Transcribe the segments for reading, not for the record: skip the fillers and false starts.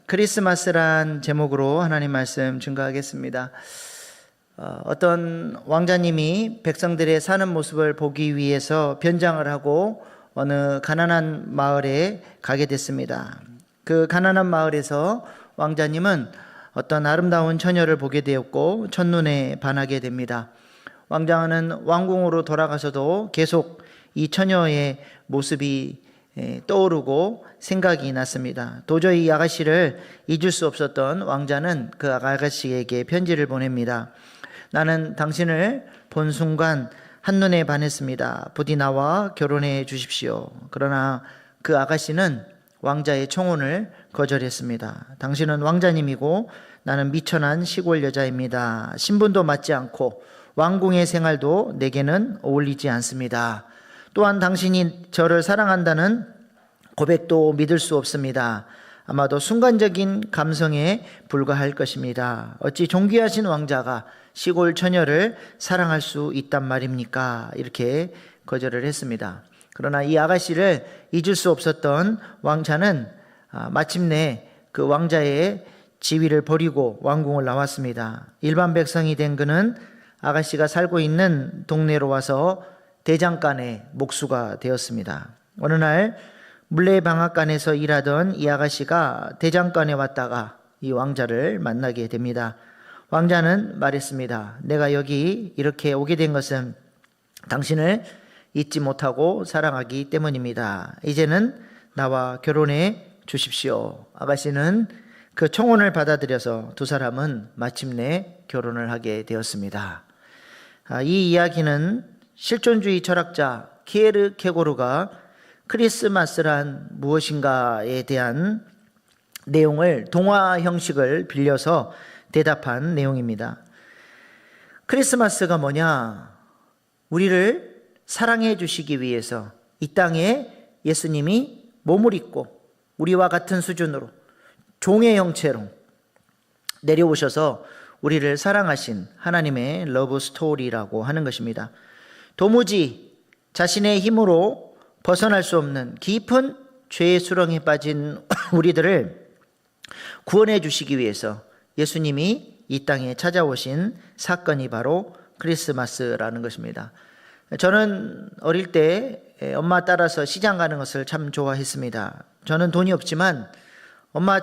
크리스마스란 제목으로 하나님 말씀 증거하겠습니다. 어떤 왕자님이 백성들의 사는 모습을 보기 위해서 변장을 하고 어느 가난한 마을에 가게 됐습니다. 그 가난한 마을에서 왕자님은 어떤 아름다운 처녀를 보게 되었고 첫눈에 반하게 됩니다. 왕자는 왕궁으로 돌아가서도 계속 이 처녀의 모습이 떠오르고 생각이 났습니다. 도저히 이 아가씨를 잊을 수 없었던 왕자는 그 아가씨에게 편지를 보냅니다. 나는 당신을 본 순간 한눈에 반했습니다. 부디 나와 결혼해 주십시오. 그러나 그 아가씨는 왕자의 청혼을 거절했습니다. 당신은 왕자님이고 나는 미천한 시골 여자입니다. 신분도 맞지 않고 왕궁의 생활도 내게는 어울리지 않습니다. 또한 당신이 저를 사랑한다는 고백도 믿을 수 없습니다. 아마도 순간적인 감성에 불과할 것입니다. 어찌 존귀하신 왕자가 시골 처녀를 사랑할 수 있단 말입니까? 이렇게 거절을 했습니다. 그러나 이 아가씨를 잊을 수 없었던 왕자는 마침내 그 왕자의 지위를 버리고 왕궁을 나왔습니다. 일반 백성이 된 그는 아가씨가 살고 있는 동네로 와서 대장간의 목수가 되었습니다. 어느 날 물레방앗간에서 일하던 이 아가씨가 대장간에 왔다가 이 왕자를 만나게 됩니다. 왕자는 말했습니다. 내가 여기 이렇게 오게 된 것은 당신을 잊지 못하고 사랑하기 때문입니다. 이제는 나와 결혼해 주십시오. 아가씨는 그 청혼을 받아들여서 두 사람은 마침내 결혼을 하게 되었습니다. 이 이야기는 실존주의 철학자 키에르케고르가 크리스마스란 무엇인가에 대한 내용을 동화 형식을 빌려서 대답한 내용입니다. 크리스마스가 뭐냐? 우리를 사랑해 주시기 위해서 이 땅에 예수님이 몸을 입고 우리와 같은 수준으로 종의 형체로 내려오셔서 우리를 사랑하신 하나님의 러브 스토리라고 하는 것입니다. 도무지 자신의 힘으로 벗어날 수 없는 깊은 죄의 수렁에 빠진 우리들을 구원해 주시기 위해서 예수님이 이 땅에 찾아오신 사건이 바로 크리스마스라는 것입니다. 저는 어릴 때 엄마 따라서 시장 가는 것을 참 좋아했습니다. 저는 돈이 없지만 엄마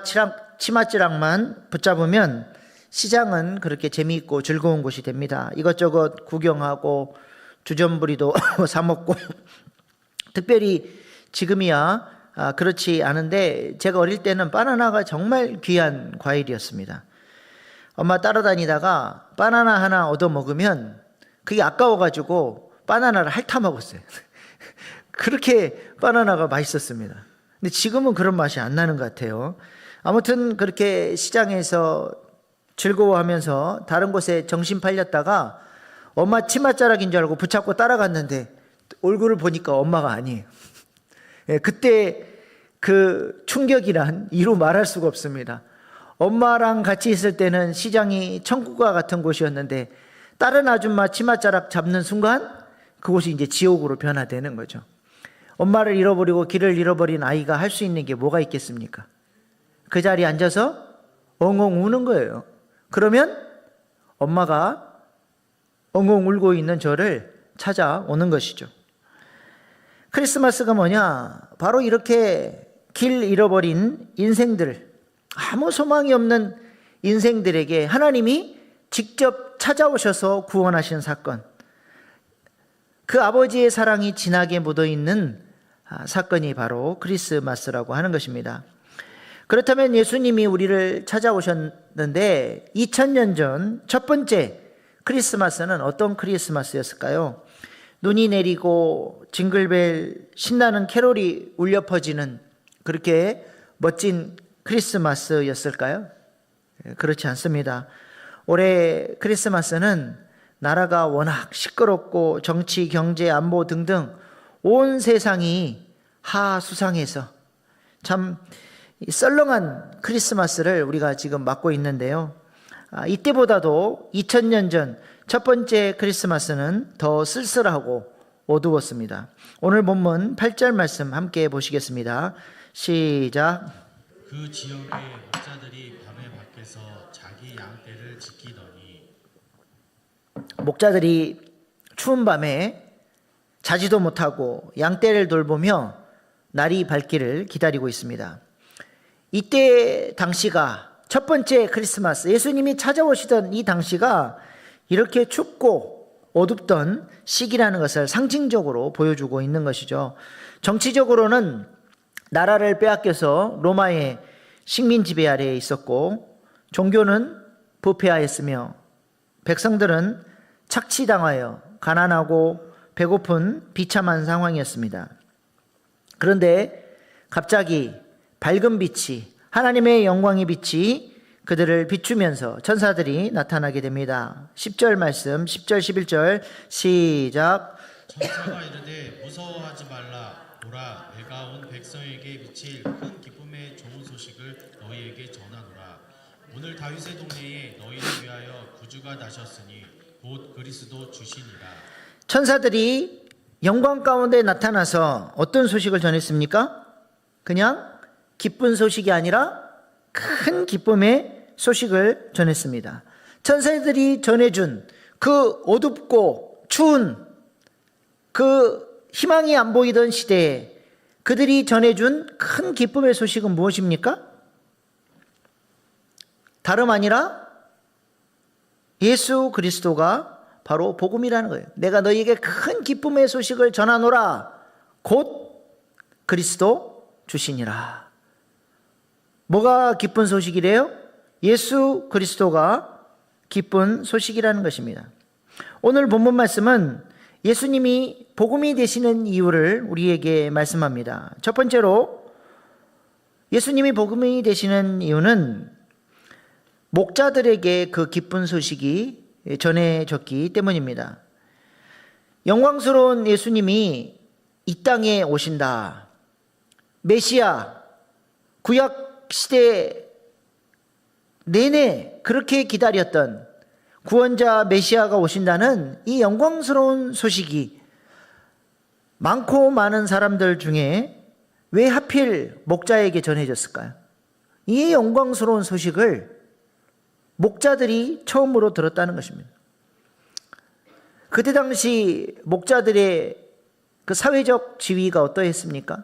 치맛지랑만 붙잡으면 시장은 그렇게 재미있고 즐거운 곳이 됩니다. 이것저것 구경하고 주전부리도 사 먹고 특별히 지금이야 그렇지 않은데 제가 어릴 때는 바나나가 정말 귀한 과일이었습니다. 엄마 따라다니다가 바나나 하나 얻어 먹으면 그게 아까워가지고 바나나를 핥아 먹었어요. 그렇게 바나나가 맛있었습니다. 근데 지금은 그런 맛이 안 나는 것 같아요. 아무튼 그렇게 시장에서 즐거워하면서 다른 곳에 정신 팔렸다가 엄마 치맛자락인 줄 알고 붙잡고 따라갔는데 얼굴을 보니까 엄마가 아니에요. 그때 그 충격이란 이루 말할 수가 없습니다. 엄마랑 같이 있을 때는 시장이 천국과 같은 곳이었는데 다른 아줌마 치맛자락 잡는 순간 그곳이 이제 지옥으로 변화되는 거죠. 엄마를 잃어버리고 길을 잃어버린 아이가 할 수 있는 게 뭐가 있겠습니까? 그 자리에 앉아서 엉엉 우는 거예요. 그러면 엄마가 엉엉 울고 있는 저를 찾아오는 것이죠. 크리스마스가 뭐냐? 바로 이렇게 길 잃어버린 인생들, 아무 소망이 없는 인생들에게 하나님이 직접 찾아오셔서 구원하신 사건, 그 아버지의 사랑이 진하게 묻어있는 사건이 바로 크리스마스라고 하는 것입니다. 그렇다면 예수님이 우리를 찾아오셨는데 2000년 전 첫 번째 크리스마스는 어떤 크리스마스였을까요? 눈이 내리고 징글벨 신나는 캐롤이 울려 퍼지는 그렇게 멋진 크리스마스였을까요? 그렇지 않습니다. 올해 크리스마스는 나라가 워낙 시끄럽고 정치, 경제, 안보 등등 온 세상이 하수상해서 참 썰렁한 크리스마스를 우리가 지금 맞고 있는데요. 이때보다도 2000년 전 첫 번째 크리스마스는 더 쓸쓸하고 어두웠습니다. 오늘 본문 8절 말씀 함께 보시겠습니다. 시작. 그 지역의 목자들이 밤에 밖에서 자기 양떼를 지키더니 목자들이 추운 밤에 자지도 못하고 양떼를 돌보며 날이 밝기를 기다리고 있습니다. 이때 당시가 첫 번째 크리스마스, 예수님이 찾아오시던 이 당시가 이렇게 춥고 어둡던 시기라는 것을 상징적으로 보여주고 있는 것이죠. 정치적으로는 나라를 빼앗겨서 로마의 식민 지배 아래에 있었고, 종교는 부패하였으며 백성들은 착취당하여 가난하고 배고픈 비참한 상황이었습니다. 그런데 갑자기 밝은 빛이, 하나님의 영광의 빛이 그들을 비추면서 천사들이 나타나게 됩니다. 10절 말씀, 10절 11절 시작. 천사가 이르되 무서워하지 말라. 보라, 내가 온 백성에게 미칠 큰 기쁨의 좋은 소식을 너희에게 전하노라. 오늘 다윗의 동네에 너희를 위하여 구주가 나셨으니 곧 그리스도 주시니라. 천사들이 영광 가운데 나타나서 어떤 소식을 전했습니까? 그냥 기쁜 소식이 아니라 큰 기쁨의 소식을 전했습니다. 천사들이 전해준 그 어둡고 추운 그 희망이 안 보이던 시대에 그들이 전해준 큰 기쁨의 소식은 무엇입니까? 다름 아니라 예수 그리스도가 바로 복음이라는 거예요. 내가 너희에게 큰 기쁨의 소식을 전하노라. 곧 그리스도 주시니라. 뭐가 기쁜 소식이래요? 예수 그리스도가 기쁜 소식이라는 것입니다. 오늘 본문 말씀은 예수님이 복음이 되시는 이유를 우리에게 말씀합니다. 첫 번째로 예수님이 복음이 되시는 이유는 목자들에게 그 기쁜 소식이 전해졌기 때문입니다. 영광스러운 예수님이 이 땅에 오신다. 메시아, 구약 시대 내내 그렇게 기다렸던 구원자 메시아가 오신다는 이 영광스러운 소식이 많고 많은 사람들 중에 왜 하필 목자에게 전해졌을까요? 이 영광스러운 소식을 목자들이 처음으로 들었다는 것입니다. 그때 당시 목자들의 그 사회적 지위가 어떠했습니까?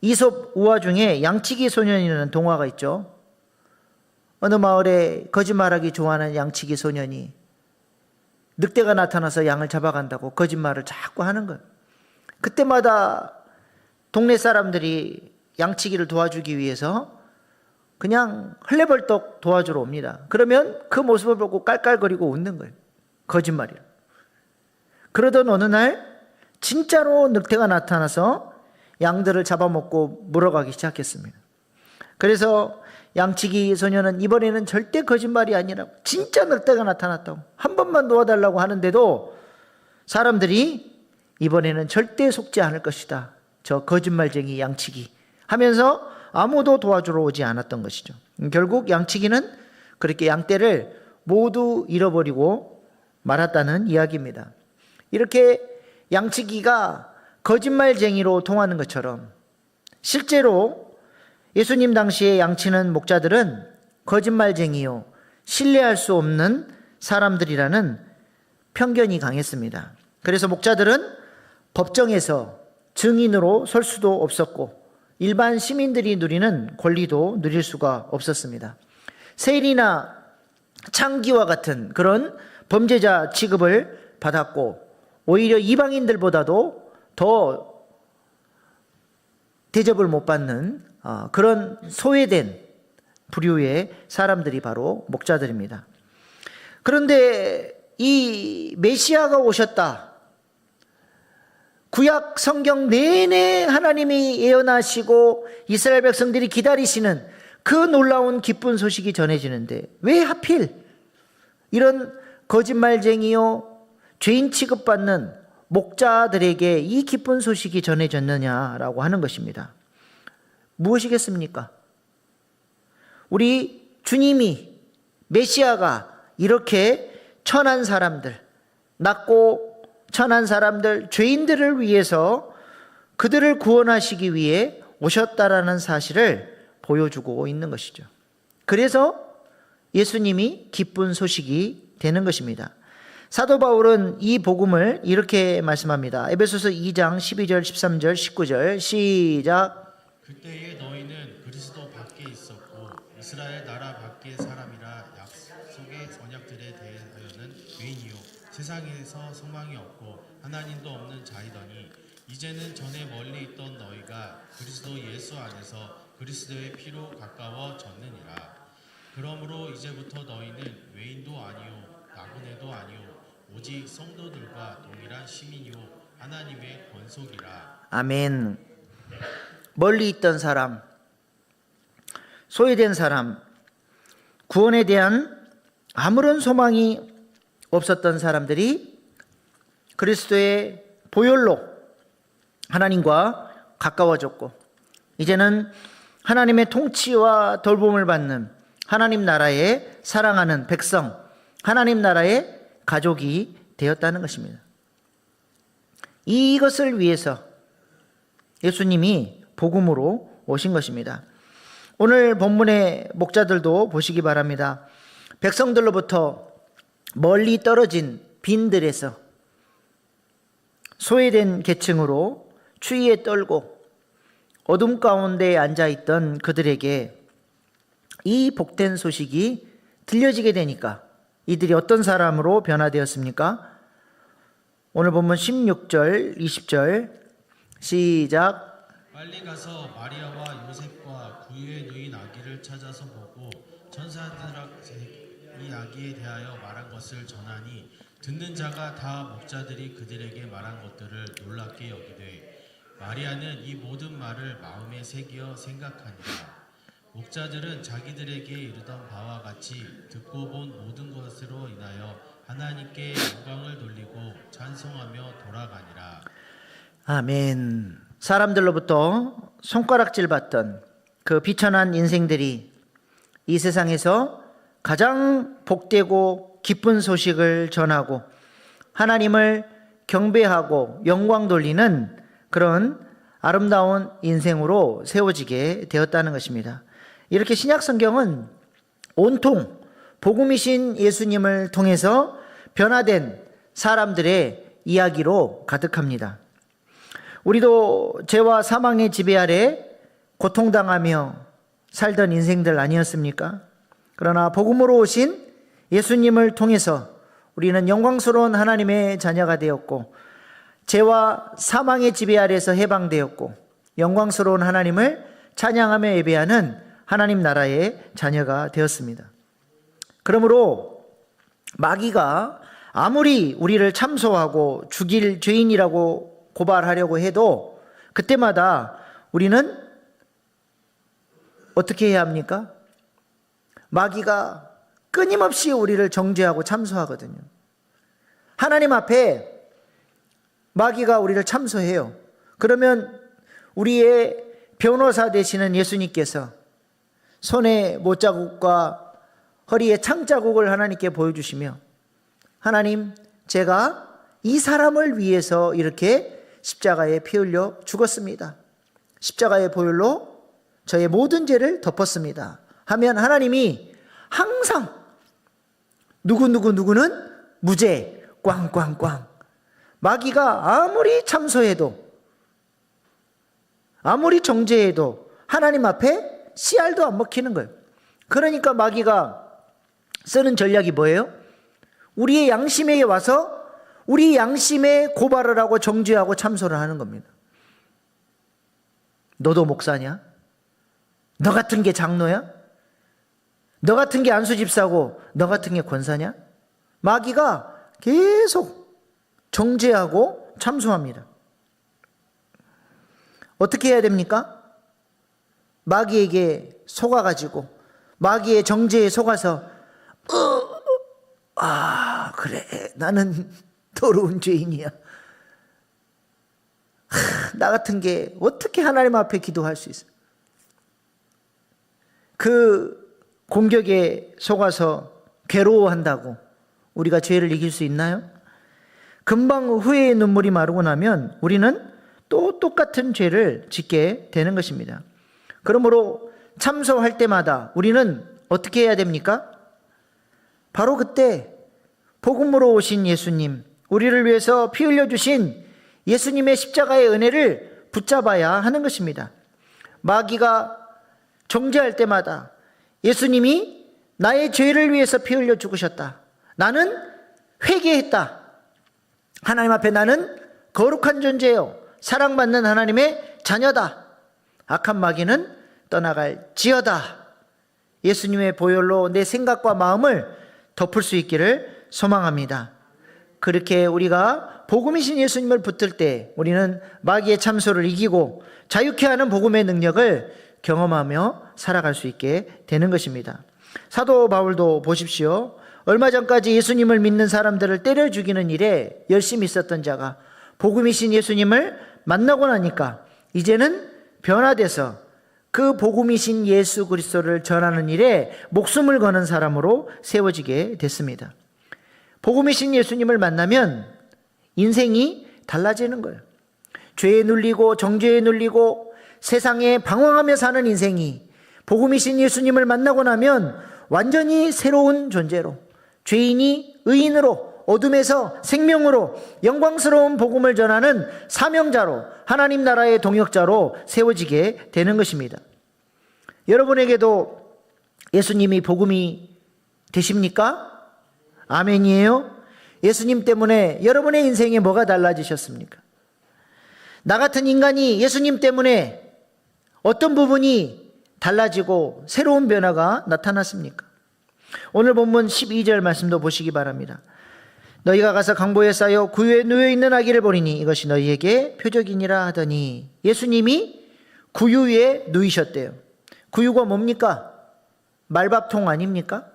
이솝 우화 중에 양치기 소년이라는 동화가 있죠. 어느 마을에 거짓말하기 좋아하는 양치기 소년이 늑대가 나타나서 양을 잡아간다고 거짓말을 자꾸 하는 거예요. 그때마다 동네 사람들이 양치기를 도와주기 위해서 그냥 헐레벌떡 도와주러 옵니다. 그러면 그 모습을 보고 깔깔거리고 웃는 거예요. 거짓말이라. 그러던 어느 날 진짜로 늑대가 나타나서 양들을 잡아먹고 물어가기 시작했습니다. 그래서 양치기 소년은 이번에는 절대 거짓말이 아니라고, 진짜 늑대가 나타났다고 한 번만 도와달라고 하는데도 사람들이 이번에는 절대 속지 않을 것이다, 저 거짓말쟁이 양치기 하면서 아무도 도와주러 오지 않았던 것이죠. 결국 양치기는 그렇게 양떼를 모두 잃어버리고 말았다는 이야기입니다. 이렇게 양치기가 거짓말쟁이로 통하는 것처럼 실제로 예수님 당시에 양치는 목자들은 거짓말쟁이요, 신뢰할 수 없는 사람들이라는 편견이 강했습니다. 그래서 목자들은 법정에서 증인으로 설 수도 없었고 일반 시민들이 누리는 권리도 누릴 수가 없었습니다. 세일이나 창기와 같은 그런 범죄자 취급을 받았고 오히려 이방인들보다도 더 대접을 못 받는 그런 소외된 부류의 사람들이 바로 목자들입니다. 그런데 이 메시아가 오셨다, 구약 성경 내내 하나님이 예언하시고 이스라엘 백성들이 기다리시는 그 놀라운 기쁜 소식이 전해지는데 왜 하필 이런 거짓말쟁이요, 죄인 취급받는 목자들에게 이 기쁜 소식이 전해졌느냐라고 하는 것입니다. 무엇이겠습니까? 우리 주님이, 메시아가 이렇게 천한 사람들, 낮고 천한 사람들, 죄인들을 위해서 그들을 구원하시기 위해 오셨다라는 사실을 보여주고 있는 것이죠. 그래서 예수님이 기쁜 소식이 되는 것입니다. 사도 바울은 이 복음을 이렇게 말씀합니다. 에베소서 2장 12절, 13절, 19절 시작. 그때에 너희는 그리스도 밖에 있었고 이스라엘 나라 밖의 사람이라 약속의 언약들에 대하여는 외인이요 세상에서 소망이 없고 하나님도 없는 자이더니 이제는 전에 멀리 있던 너희가 그리스도 예수 안에서 그리스도의 피로 가까워졌느니라. 그러므로 이제부터 너희는 외인도 아니요 나그네도 아니요 오직 성도들과 동일한 시민이요 하나님의 권속이라. 아멘. 멀리 있던 사람, 소외된 사람, 구원에 대한 아무런 소망이 없었던 사람들이 그리스도의 보혈로 하나님과 가까워졌고, 이제는 하나님의 통치와 돌봄을 받는 하나님 나라의 사랑하는 백성, 하나님 나라의 가족이 되었다는 것입니다. 이것을 위해서 예수님이 복음으로 오신 것입니다. 오늘 본문의 목자들도 보시기 바랍니다. 백성들로부터 멀리 떨어진 빈들에서 소외된 계층으로 추위에 떨고 어둠 가운데 앉아있던 그들에게 이 복된 소식이 들려지게 되니까 이들이 어떤 사람으로 변화되었습니까? 오늘 본문 16절, 20절 시작. 빨리 가서 마리아와 요셉과 구유에 누인 아기를 찾아서 보고 천사들에게 이 아기에 대하여 말한 것을 전하니 듣는 자가 다 목자들이 그들에게 말한 것들을 놀랍게 여기되 마리아는 이 모든 말을 마음에 새겨 생각하니라. 목자들은 자기들에게 이르던 바와 같이 듣고 본 모든 것으로 인하여 하나님께 영광을 돌리고 찬송하며 돌아가니라. 아멘. 사람들로부터 손가락질 받던 그 비천한 인생들이 이 세상에서 가장 복되고 기쁜 소식을 전하고 하나님을 경배하고 영광 돌리는 그런 아름다운 인생으로 세워지게 되었다는 것입니다. 이렇게 신약 성경은 온통 복음이신 예수님을 통해서 변화된 사람들의 이야기로 가득합니다. 우리도 죄와 사망의 지배 아래 고통당하며 살던 인생들 아니었습니까? 그러나 복음으로 오신 예수님을 통해서 우리는 영광스러운 하나님의 자녀가 되었고 죄와 사망의 지배 아래에서 해방되었고 영광스러운 하나님을 찬양하며 예배하는 하나님 나라의 자녀가 되었습니다. 그러므로 마귀가 아무리 우리를 참소하고 죽일 죄인이라고 고발하려고 해도 그때마다 우리는 어떻게 해야 합니까? 마귀가 끊임없이 우리를 정죄하고 참소하거든요. 하나님 앞에 마귀가 우리를 참소해요. 그러면 우리의 변호사 되시는 예수님께서 손에 못자국과 허리에 창자국을 하나님께 보여주시며 하나님, 제가 이 사람을 위해서 이렇게 십자가에 피 흘려 죽었습니다. 십자가의 보혈로 저의 모든 죄를 덮었습니다. 하면 하나님이 항상 누구는 무죄 꽝꽝꽝. 마귀가 아무리 참소해도 아무리 정죄해도 하나님 앞에 씨알도 안 먹히는 거예요. 그러니까 마귀가 쓰는 전략이 뭐예요? 우리의 양심에게 와서 우리 양심에 고발을 하고 정죄하고 참소를 하는 겁니다. 너도 목사냐? 너 같은 게 장로야? 너 같은 게 안수집사고 너 같은 게 권사냐? 마귀가 계속 정죄하고 참소합니다. 어떻게 해야 됩니까? 마귀에게 속아가지고 마귀의 정죄에 속아서 그래, 나는 더러운 죄인이야. 나 같은 게 어떻게 하나님 앞에 기도할 수 있어? 그 공격에 속아서 괴로워한다고 우리가 죄를 이길 수 있나요? 금방 후회의 눈물이 마르고 나면 우리는 또 똑같은 죄를 짓게 되는 것입니다. 그러므로 참소할 때마다 우리는 어떻게 해야 됩니까? 바로 그때 복음으로 오신 예수님, 우리를 위해서 피 흘려주신 예수님의 십자가의 은혜를 붙잡아야 하는 것입니다. 마귀가 정죄할 때마다 예수님이 나의 죄를 위해서 피 흘려 죽으셨다. 나는 회개했다. 하나님 앞에 나는 거룩한 존재요, 사랑받는 하나님의 자녀다. 악한 마귀는 떠나갈지어다. 예수님의 보혈로 내 생각과 마음을 덮을 수 있기를 소망합니다. 그렇게 우리가 복음이신 예수님을 붙들 때 우리는 마귀의 참소를 이기고 자유케 하는 복음의 능력을 경험하며 살아갈 수 있게 되는 것입니다. 사도 바울도 보십시오. 얼마 전까지 예수님을 믿는 사람들을 때려 죽이는 일에 열심히 있었던 자가 복음이신 예수님을 만나고 나니까 이제는 변화돼서 그 복음이신 예수 그리스도를 전하는 일에 목숨을 거는 사람으로 세워지게 됐습니다. 복음이신 예수님을 만나면 인생이 달라지는 거예요. 죄에 눌리고 정죄에 눌리고 세상에 방황하며 사는 인생이 복음이신 예수님을 만나고 나면 완전히 새로운 존재로, 죄인이 의인으로, 어둠에서 생명으로 영광스러운 복음을 전하는 사명자로, 하나님 나라의 동역자로 세워지게 되는 것입니다. 여러분에게도 예수님이 복음이 되십니까? 아멘이에요? 예수님 때문에 여러분의 인생에 뭐가 달라지셨습니까? 나 같은 인간이 예수님 때문에 어떤 부분이 달라지고 새로운 변화가 나타났습니까? 오늘 본문 12절 말씀도 보시기 바랍니다. 너희가 가서 강보에 쌓여 구유에 누워있는 아기를 보리니 이것이 너희에게 표적이니라 하더니, 예수님이 구유 위에 누이셨대요. 구유가 뭡니까? 말밥통 아닙니까?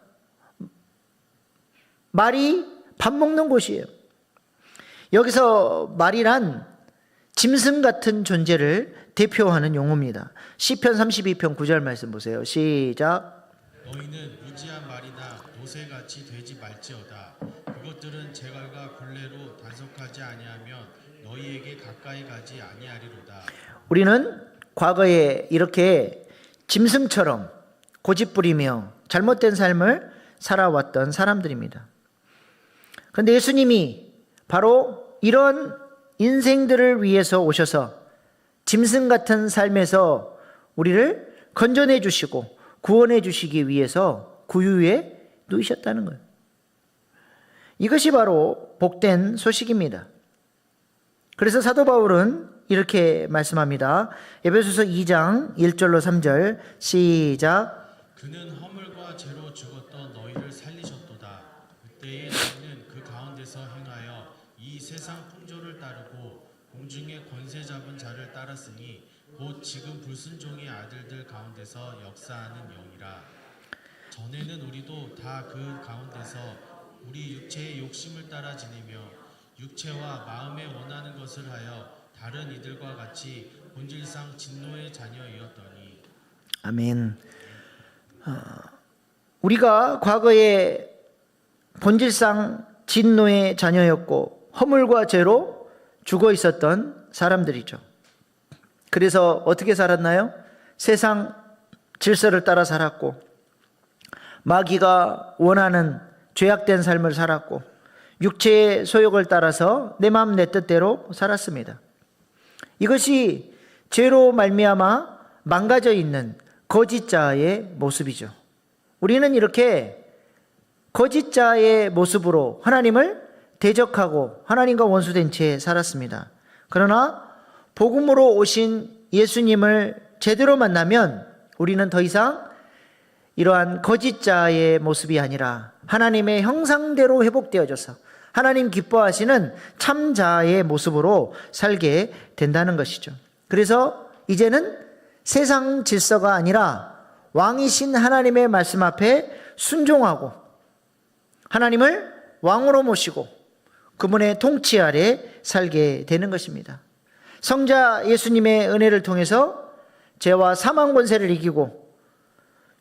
말이 밥 먹는 곳이에요. 여기서 말이란 짐승 같은 존재를 대표하는 용어입니다. 시편 32편 9절 말씀 보세요. 시작. 너희는 무지한 말이나 노새같이 되지 말지어다. 그것들은 재갈과 굴레로 단속하지 아니하면 너희에게 가까이 가지 아니하리로다. 우리는 과거에 이렇게 짐승처럼 고집부리며 잘못된 삶을 살아왔던 사람들입니다. 그런데 예수님이 바로 이런 인생들을 위해서 오셔서 짐승 같은 삶에서 우리를 건져내 주시고 구원해 주시기 위해서 구유 위에 누이셨다는 거예요. 이것이 바로 복된 소식입니다. 그래서 사도 바울은 이렇게 말씀합니다. 에베소서 2장 1절로 3절 시작. 그는 허물과 죄로 죽었던 너희를 살리셨도다. 그때에 너희는 그 가운데서 행하여 이 세상 풍조를 따르고 공중의 권세 잡은 자를 따랐으니 곧 지금 불순종의 아들들 가운데서 역사하는 영이라. 전에는 우리도 다 그 가운데서 우리 육체의 욕심을 따라 지내며 육체와 마음에 원하는 것을 하여 다른 이들과 같이 본질상 진노의 자녀이었더니. 아멘. 우리가 과거에 본질상 진노의 자녀였고 허물과 죄로 죽어 있었던 사람들이죠. 그래서 어떻게 살았나요? 세상 질서를 따라 살았고 마귀가 원하는 죄악된 삶을 살았고 육체의 소욕을 따라서 내 마음 내 뜻대로 살았습니다. 이것이 죄로 말미암아 망가져 있는 거짓자의 모습이죠. 우리는 이렇게 거짓자의 모습으로 하나님을 대적하고 하나님과 원수된 채 살았습니다. 그러나 복음으로 오신 예수님을 제대로 만나면 우리는 더 이상 이러한 거짓자의 모습이 아니라 하나님의 형상대로 회복되어져서 하나님 기뻐하시는 참자의 모습으로 살게 된다는 것이죠. 그래서 이제는 세상 질서가 아니라 왕이신 하나님의 말씀 앞에 순종하고 하나님을 왕으로 모시고 그분의 통치 아래 살게 되는 것입니다. 성자 예수님의 은혜를 통해서 죄와 사망 권세를 이기고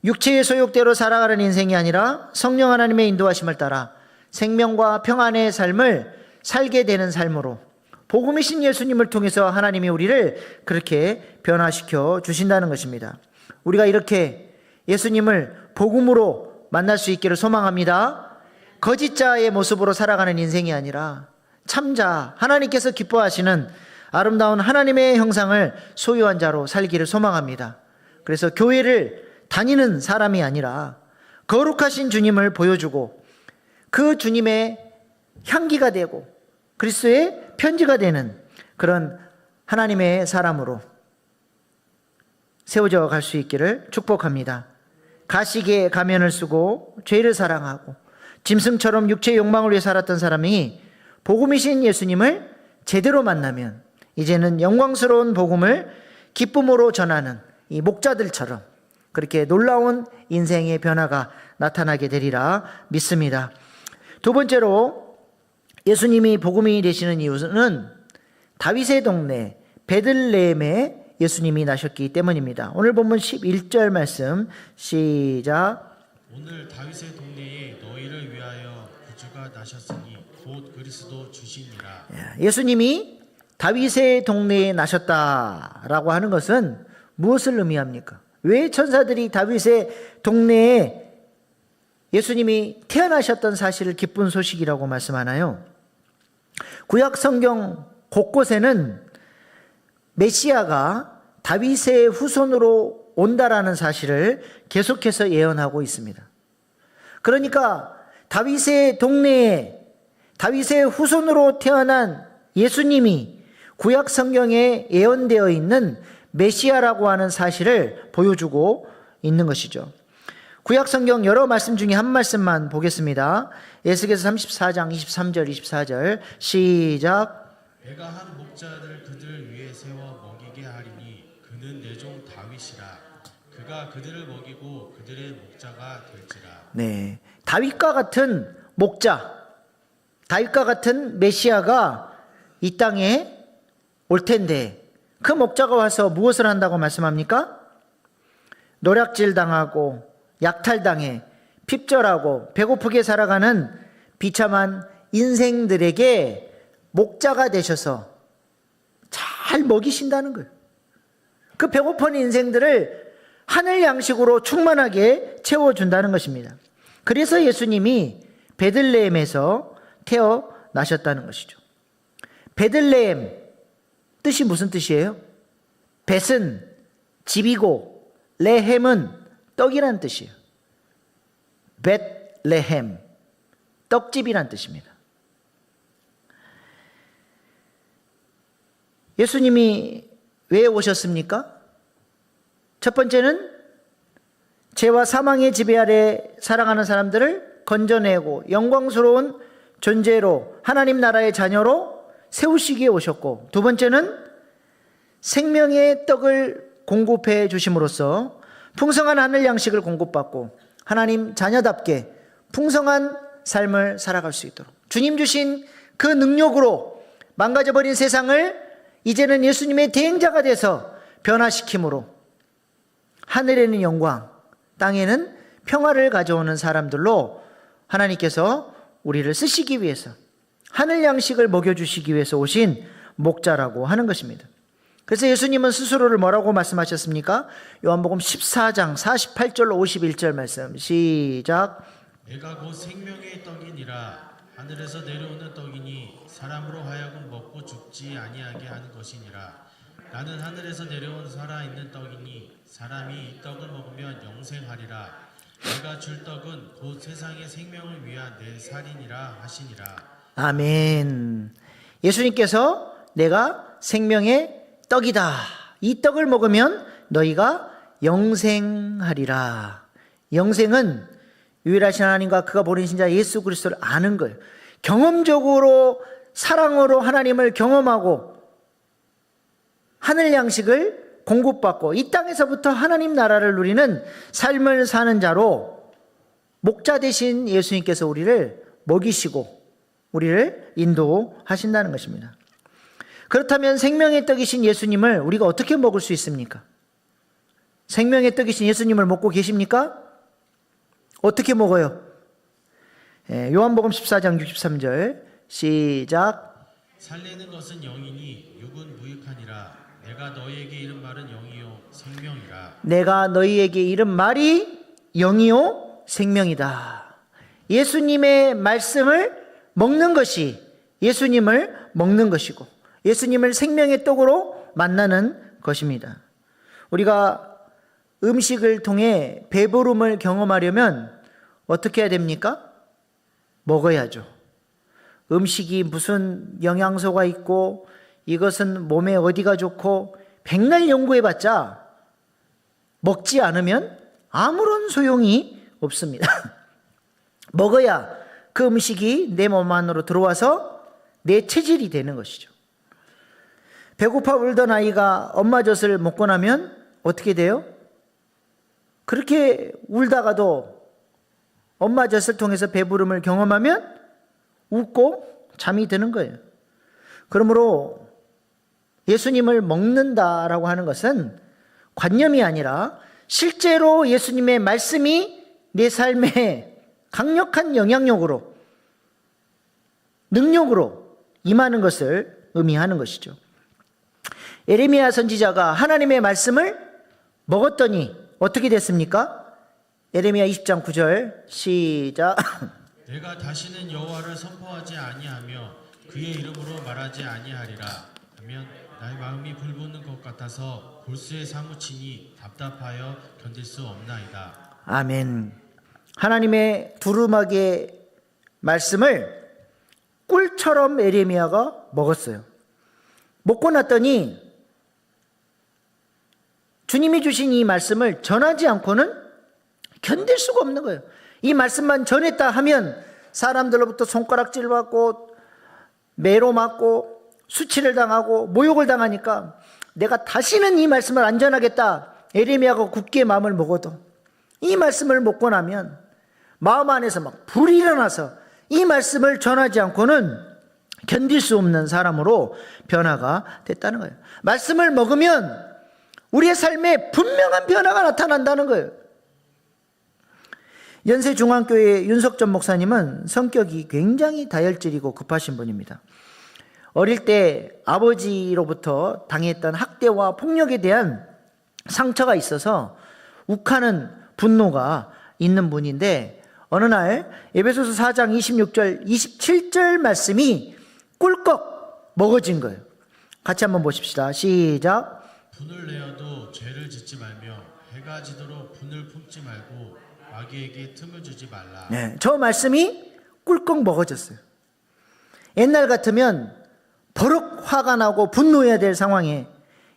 육체의 소욕대로 살아가는 인생이 아니라 성령 하나님의 인도하심을 따라 생명과 평안의 삶을 살게 되는 삶으로 복음이신 예수님을 통해서 하나님이 우리를 그렇게 변화시켜 주신다는 것입니다. 우리가 이렇게 예수님을 복음으로 만날 수 있기를 소망합니다. 거짓자의 모습으로 살아가는 인생이 아니라 참자, 하나님께서 기뻐하시는 아름다운 하나님의 형상을 소유한 자로 살기를 소망합니다. 그래서 교회를 다니는 사람이 아니라 거룩하신 주님을 보여주고 그 주님의 향기가 되고 그리스도의 편지가 되는 그런 하나님의 사람으로 세워져 갈 수 있기를 축복합니다. 가시게 가면을 쓰고 죄를 사랑하고 짐승처럼 육체의 욕망을 위해 살았던 사람이 복음이신 예수님을 제대로 만나면 이제는 영광스러운 복음을 기쁨으로 전하는 이 목자들처럼 그렇게 놀라운 인생의 변화가 나타나게 되리라 믿습니다. 두 번째로 예수님이 복음이 되시는 이유는 다윗의 동네 베들레헴에 예수님이 나셨기 때문입니다. 오늘 본문 11절 말씀 시작. 오늘 다윗의 동네에 너희를 위하여 구주가 나셨으니 곧 그리스도 주시니라. 예수님이 다윗의 동네에 나셨다라고 하는 것은 무엇을 의미합니까? 왜 천사들이 다윗의 동네에 예수님이 태어나셨던 사실을 기쁜 소식이라고 말씀하나요? 구약 성경 곳곳에는 메시아가 다윗의 후손으로 온다라는 사실을 계속해서 예언하고 있습니다. 그러니까 다윗의 동네에 다윗의 후손으로 태어난 예수님이 구약 성경에 예언되어 있는 메시아라고 하는 사실을 보여주고 있는 것이죠. 구약 성경 여러 말씀 중에 한 말씀만 보겠습니다. 에스겔서 34장 23절 24절 시작. 내가 한 목자들을 그들 위에 세워 먹이게 하리니 그는 내 종 다윗이라. 그가 그들을 먹이고 그들의 목자가 될지라. 네, 다윗과 같은 목자, 다윗과 같은 메시아가 이 땅에 올 텐데 그 목자가 와서 무엇을 한다고 말씀합니까? 노략질 당하고 약탈당해 핍절하고 배고프게 살아가는 비참한 인생들에게 목자가 되셔서 잘 먹이신다는 거예요. 그 배고픈 인생들을 하늘 양식으로 충만하게 채워준다는 것입니다. 그래서 예수님이 베들레헴에서 태어나셨다는 것이죠. 베들레헴 뜻이 무슨 뜻이에요? 벳은 집이고 레헴은 떡이라는 뜻이에요. 벳레헴, 떡집이라는 뜻입니다. 예수님이 왜 오셨습니까? 첫 번째는 죄와 사망의 지배 아래 살아가는 사람들을 건져내고 영광스러운 존재로 하나님 나라의 자녀로 세우시기에 오셨고, 두 번째는 생명의 떡을 공급해 주심으로써 풍성한 하늘 양식을 공급받고 하나님 자녀답게 풍성한 삶을 살아갈 수 있도록 주님 주신 그 능력으로 망가져버린 세상을 이제는 예수님의 대행자가 돼서 변화시킴으로 하늘에는 영광, 땅에는 평화를 가져오는 사람들로 하나님께서 우리를 쓰시기 위해서 하늘 양식을 먹여주시기 위해서 오신 목자라고 하는 것입니다. 그래서 예수님은 스스로를 뭐라고 말씀하셨습니까? 요한복음 14장 48절로 51절 말씀 시작. 내가 곧 생명의 떡이니라. 하늘에서 내려오는 떡이니 사람으로 하여금 먹고 죽지 아니하게 하는 것이니라. 나는 하늘에서 내려온 살아있는 떡이니 사람이 이 떡을 먹으면 영생하리라. 내가 줄 떡은 곧 세상의 생명을 위한 내 살이니라 하시니라. 아멘. 예수님께서 내가 생명의 떡이다. 이 떡을 먹으면 너희가 영생하리라. 영생은 유일하신 하나님과 그가 보내신 자 예수 그리스도를 아는 거예요. 경험적으로 사랑으로 하나님을 경험하고 하늘 양식을 공급받고 이 땅에서부터 하나님 나라를 누리는 삶을 사는 자로 목자 되신 예수님께서 우리를 먹이시고 우리를 인도하신다는 것입니다. 그렇다면 생명의 떡이신 예수님을 우리가 어떻게 먹을 수 있습니까? 생명의 떡이신 예수님을 먹고 계십니까? 어떻게 먹어요? 요한복음 14장 63절 시작. 살리는 것은 영이니 육은 무익하니라. 내가 너희에게 이른 말은 영이요 생명이라. 내가 너희에게 이른 말이 영이요 생명이다. 예수님의 말씀을 먹는 것이 예수님을 먹는 것이고 예수님을 생명의 떡으로 만나는 것입니다. 우리가 음식을 통해 배부름을 경험하려면 어떻게 해야 됩니까? 먹어야죠. 음식이 무슨 영양소가 있고 이것은 몸에 어디가 좋고 백날 연구해봤자 먹지 않으면 아무런 소용이 없습니다. 먹어야 그 음식이 내 몸 안으로 들어와서 내 체질이 되는 것이죠. 배고파 울던 아이가 엄마 젖을 먹고 나면 어떻게 돼요? 그렇게 울다가도 엄마 젖을 통해서 배부름을 경험하면 웃고 잠이 드는 거예요. 그러므로 예수님을 먹는다라고 하는 것은 관념이 아니라 실제로 예수님의 말씀이 내 삶에 강력한 영향력으로, 능력으로 임하는 것을 의미하는 것이죠. 예레미야 선지자가 하나님의 말씀을 먹었더니 어떻게 됐습니까? 예레미야 20장 9절 시작. 내가 다시는 여호와를 선포하지 아니하며 그의 이름으로 말하지 아니하리라 하면 나의 마음이 불붙는 것 같아서 골수에 사무치니 답답하여 견딜 수 없나이다. 아멘. 하나님의 두루마기의 말씀을 꿀처럼 예레미야가 먹었어요. 먹고 났더니 주님이 주신 이 말씀을 전하지 않고는 견딜 수가 없는 거예요. 이 말씀만 전했다 하면 사람들로부터 손가락질 받고 매로 맞고 수치를 당하고 모욕을 당하니까 내가 다시는 이 말씀을 안 전하겠다. 예레미야가 굳게 마음을 먹어도 이 말씀을 먹고 나면 마음 안에서 막 불이 일어나서 이 말씀을 전하지 않고는 견딜 수 없는 사람으로 변화가 됐다는 거예요. 말씀을 먹으면 우리의 삶에 분명한 변화가 나타난다는 거예요. 연세중앙교회 윤석전 목사님은 성격이 굉장히 다혈질이고 급하신 분입니다. 어릴 때 아버지로부터 당했던 학대와 폭력에 대한 상처가 있어서 욱하는 분노가 있는 분인데 어느 날 에베소서 4장 26절 27절 말씀이 꿀꺽 먹어진 거예요. 같이 한번 보십시다. 시작. 분을 내어도 죄를 짓지 말며 해가 지도록 분을 품지 말고 마귀에게 틈을 주지 말라. 네, 저 말씀이 꿀꺽 먹어졌어요. 옛날 같으면 버럭 화가 나고 분노해야 될 상황에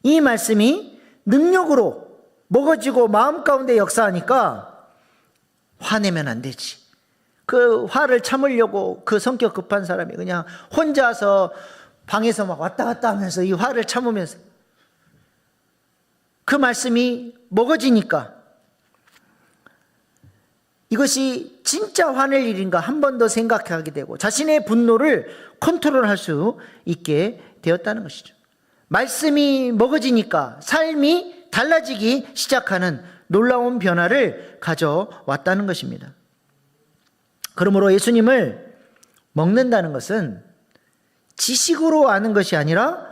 이 말씀이 능력으로 먹어지고 마음 가운데 역사하니까 화내면 안 되지. 그 화를 참으려고 그 성격 급한 사람이 그냥 혼자서 방에서 막 왔다 갔다 하면서 이 화를 참으면서 그 말씀이 먹어지니까 이것이 진짜 화낼 일인가 한 번 더 생각하게 되고 자신의 분노를 컨트롤할 수 있게 되었다는 것이죠. 말씀이 먹어지니까 삶이 달라지기 시작하는 놀라운 변화를 가져왔다는 것입니다. 그러므로 예수님을 먹는다는 것은 지식으로 아는 것이 아니라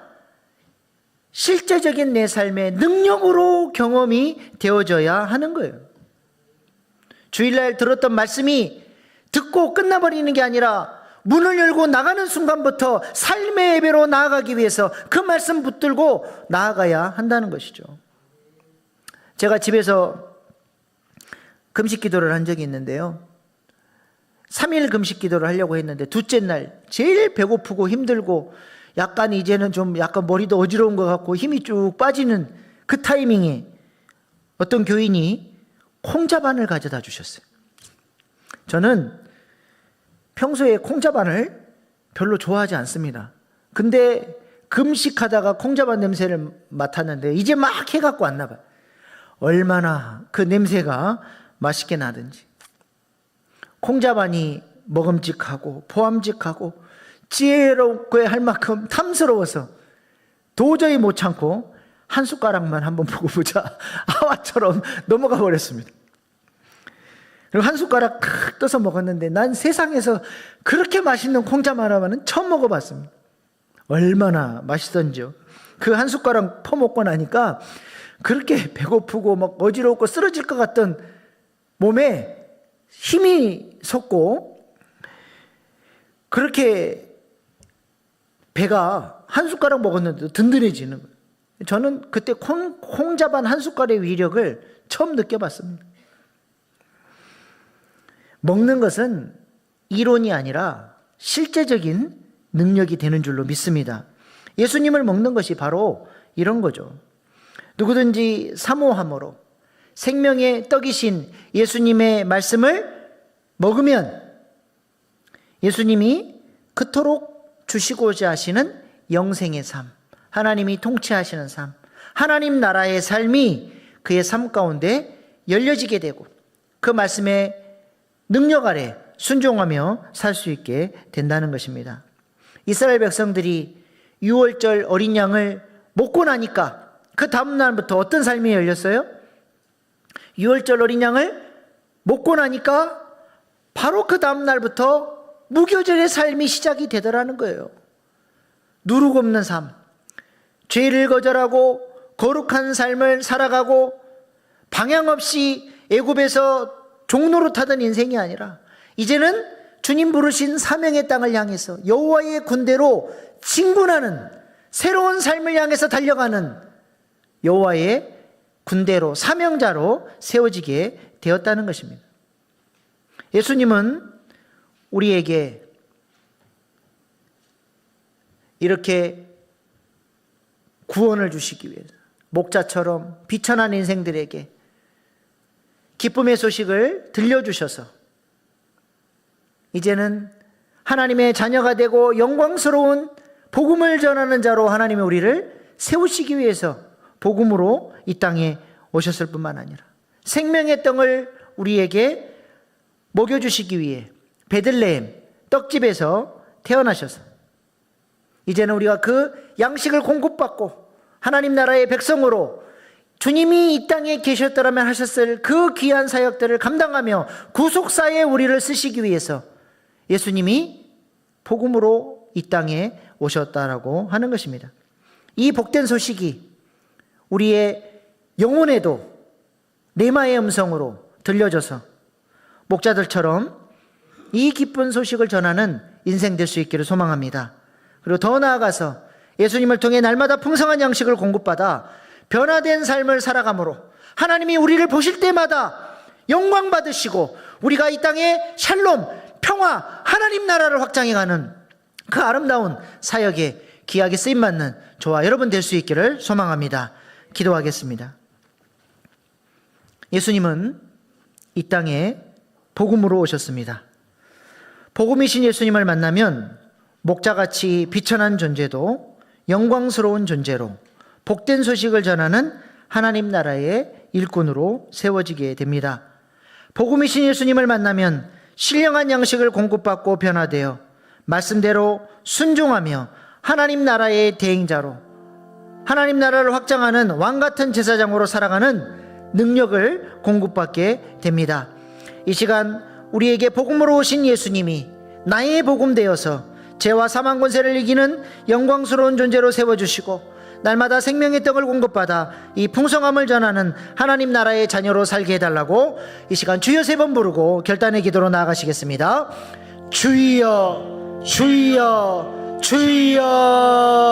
실제적인 내 삶의 능력으로 경험이 되어져야 하는 거예요. 주일날 들었던 말씀이 듣고 끝나버리는 게 아니라 문을 열고 나가는 순간부터 삶의 예배로 나아가기 위해서 그 말씀 붙들고 나아가야 한다는 것이죠. 제가 집에서 금식 기도를 한 적이 있는데요. 3일 금식 기도를 하려고 했는데 둘째 날 제일 배고프고 힘들고 약간 이제는 좀 약간 머리도 어지러운 것 같고 힘이 쭉 빠지는 그 타이밍에 어떤 교인이 콩자반을 가져다 주셨어요. 저는 평소에 콩자반을 별로 좋아하지 않습니다. 근데 금식하다가 콩자반 냄새를 맡았는데 이제 막 해갖고 왔나 봐요. 얼마나 그 냄새가 맛있게 나든지. 콩자반이 먹음직하고 보암직하고 지혜롭게 할 만큼 탐스러워서 도저히 못 참고 한 숟가락만 한번 보고 보자 아와처럼 넘어가 버렸습니다. 그리고 한 숟가락 칵 떠서 먹었는데 난 세상에서 그렇게 맛있는 콩자반 하나는 처음 먹어봤습니다. 얼마나 맛있던지요. 그 한 숟가락 퍼먹고 나니까 그렇게 배고프고 막 어지럽고 쓰러질 것 같던 몸에 힘이 솟고 그렇게 배가 한 숟가락 먹었는데도 든든해지는 거예요. 저는 그때 콩자반 한 숟갈의 위력을 처음 느껴봤습니다. 먹는 것은 이론이 아니라 실제적인 능력이 되는 줄로 믿습니다. 예수님을 먹는 것이 바로 이런 거죠. 누구든지 사모함으로 생명의 떡이신 예수님의 말씀을 먹으면 예수님이 그토록 주시고자 하시는 영생의 삶, 하나님이 통치하시는 삶, 하나님 나라의 삶이 그의 삶 가운데 열려지게 되고 그 말씀의 능력 아래 순종하며 살 수 있게 된다는 것입니다. 이스라엘 백성들이 유월절 어린 양을 먹고 나니까 그 다음 날부터 어떤 삶이 열렸어요? 유월절 어린 양을 먹고 나니까 바로 그 다음 날부터 무교절의 삶이 시작이 되더라는 거예요. 누룩 없는 삶, 죄를 거절하고 거룩한 삶을 살아가고 방향 없이 애굽에서 종노릇하던 인생이 아니라 이제는 주님 부르신 사명의 땅을 향해서 여호와의 군대로 진군하는 새로운 삶을 향해서 달려가는 여호와의 군대로 사명자로 세워지게 되었다는 것입니다. 예수님은 우리에게 이렇게 구원을 주시기 위해서 목자처럼 비천한 인생들에게 기쁨의 소식을 들려주셔서 이제는 하나님의 자녀가 되고 영광스러운 복음을 전하는 자로 하나님이 우리를 세우시기 위해서 복음으로 이 땅에 오셨을 뿐만 아니라 생명의 떡을 우리에게 먹여주시기 위해 베들레헴 떡집에서 태어나셔서 이제는 우리가 그 양식을 공급받고 하나님 나라의 백성으로 주님이 이 땅에 계셨더라면 하셨을 그 귀한 사역들을 감당하며 구속사에 우리를 쓰시기 위해서 예수님이 복음으로 이 땅에 오셨다라고 하는 것입니다. 이 복된 소식이 우리의 영혼에도 레마의 음성으로 들려져서 목자들처럼 이 기쁜 소식을 전하는 인생 될 수 있기를 소망합니다. 그리고 더 나아가서 예수님을 통해 날마다 풍성한 양식을 공급받아 변화된 삶을 살아감으로 하나님이 우리를 보실 때마다 영광 받으시고 우리가 이 땅에 샬롬, 평화, 하나님 나라를 확장해가는 그 아름다운 사역에 귀하게 쓰임받는 저와 여러분 될 수 있기를 소망합니다. 기도하겠습니다. 예수님은 이 땅에 복음으로 오셨습니다. 복음이신 예수님을 만나면 목자같이 비천한 존재도 영광스러운 존재로 복된 소식을 전하는 하나님 나라의 일꾼으로 세워지게 됩니다. 복음이신 예수님을 만나면 신령한 양식을 공급받고 변화되어 말씀대로 순종하며 하나님 나라의 대행자로 하나님 나라를 확장하는 왕같은 제사장으로 살아가는 능력을 공급받게 됩니다. 이 시간 우리에게 복음으로 오신 예수님이 나의 복음 되어서 죄와 사망 권세를 이기는 영광스러운 존재로 세워주시고 날마다 생명의 떡을 공급받아 이 풍성함을 전하는 하나님 나라의 자녀로 살게 해달라고 이 시간 주여 3번 부르고 결단의 기도로 나아가시겠습니다. 주여 주여 주여.